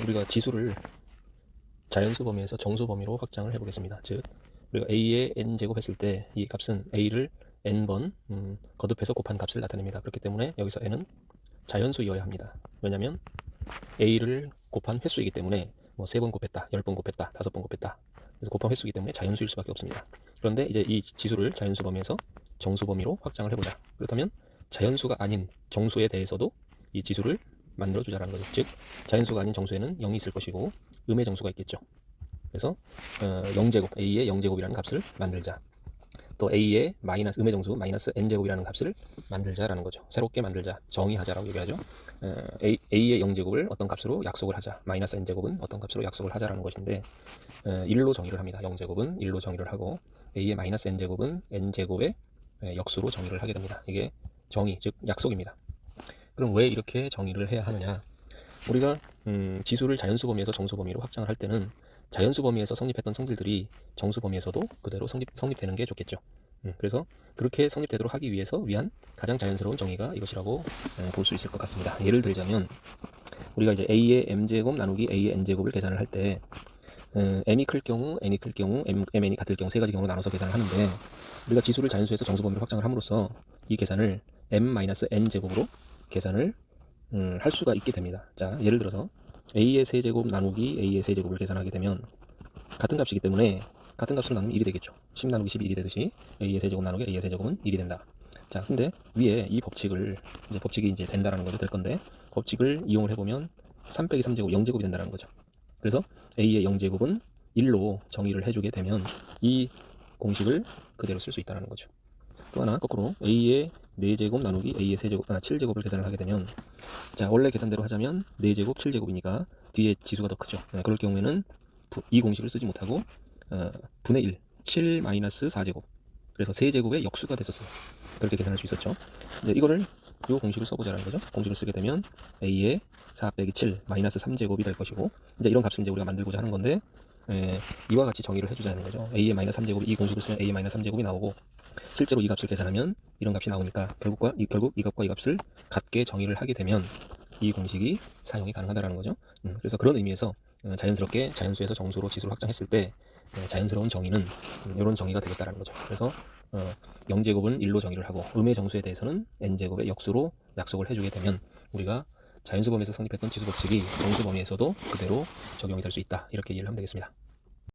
우리가 지수를 자연수 범위에서 정수 범위로 확장을 해보겠습니다. 즉 우리가 a의 n제곱 했을 때 이 값은 a를 n번 거듭해서 곱한 값을 나타냅니다. 그렇기 때문에 여기서 n은 자연수이어야 합니다. 왜냐하면 a를 곱한 횟수이기 때문에 뭐 3번 곱했다, 10번 곱했다, 5번 곱했다. 그래서 곱한 횟수이기 때문에 자연수일 수밖에 없습니다. 그런데 이제 이 지수를 자연수 범위에서 정수 범위로 확장을 해보자. 그렇다면 자연수가 아닌 정수에 대해서도 이 지수를 만들어 주자라는 거죠. 즉 자연수가 아닌 정수에는 0이 있을 것이고 음의 정수가 있겠죠. 그래서 0제곱, a의 0제곱이라는 값을 만들자. 또 a의 마이너스 음의 정수 마이너스 n제곱이라는 값을 만들자라는 거죠. 새롭게 만들자, 정의하자라고 얘기하죠. a의 0제곱을 어떤 값으로 약속을 하자, 마이너스 n제곱은 어떤 값으로 약속을 하자라는 것인데 1로 정의를 합니다. 0제곱은 1로 정의를 하고 a의 마이너스 n제곱은 n제곱의 역수로 정의를 하게 됩니다. 이게 정의, 즉 약속입니다. 그럼 왜 이렇게 정의를 해야 하느냐? 우리가 지수를 자연수 범위에서 정수 범위로 확장을 할 때는 자연수 범위에서 성립했던 성질들이 정수 범위에서도 그대로 성립되는 게 좋겠죠. 그래서 그렇게 성립되도록 하기 위한 가장 자연스러운 정의가 이것이라고 볼 수 있을 것 같습니다. 예를 들자면 우리가 이제 a의 m제곱 나누기 a의 n제곱을 계산을 할 때 m이 클 경우, n이 클 경우, mn이 같을 경우 세 가지 경우로 나눠서 계산을 하는데 우리가 지수를 자연수에서 정수 범위로 확장을 함으로써 이 계산을 m-n제곱으로 계산을 할 수가 있게 됩니다. 자, 예를 들어서 a의 세제곱 나누기 a의 세제곱을 계산하게 되면 같은 값이기 때문에 같은 값으로 나누면 1이 되겠죠. 10 나누기 10이 1이 되듯이 a의 세제곱 나누기 a의 세제곱은 1이 된다. 자, 근데 위에 이 법칙을 법칙이 이제 된다라는 거죠. 될 건데 법칙을 이용을 해보면 3 빼기 3제곱 0제곱이 된다는 거죠. 그래서 a의 0제곱은 1로 정의를 해주게 되면 이 공식을 그대로 쓸 수 있다는 거죠. 또 하나 거꾸로 a의 4제곱 나누기 a의 7제곱을 계산을 하게 되면 자, 원래 계산대로 하자면 4제곱 7제곱이니까 뒤에 지수가 더 크죠. 그럴 경우에는 이 공식을 쓰지 못하고 분의 1, 7 마이너스 4제곱, 그래서 세제곱의 역수가 됐었어요. 그렇게 계산할 수 있었죠. 이제 이거를 이 공식을 써보자라는 거죠. 공식을 쓰게 되면 a의 4 빼기 7 마이너스 3제곱이 될 것이고, 이제 이런 값을 이제 우리가 만들고자 하는 건데 이와 같이 정의를 해주자는 거죠. a의 마이너스 3제곱, 이 공식을 쓰면 a의 마이너스 3제곱이 나오고 실제로 이 값을 계산하면 이런 값이 나오니까 결국 이 값과 이 값을 같게 정의를 하게 되면 이 공식이 사용이 가능하다는 거죠. 그래서 그런 의미에서 자연스럽게 자연수에서 정수로 지수를 확장했을 때 자연스러운 정의는 이런 정의가 되겠다는 거죠. 그래서 0제곱은 1로 정의를 하고 음의 정수에 대해서는 n제곱의 역수로 약속을 해주게 되면 우리가 자연수 범위에서 성립했던 지수 법칙이 정수 범위에서도 그대로 적용이 될 수 있다. 이렇게 이해를 하면 되겠습니다.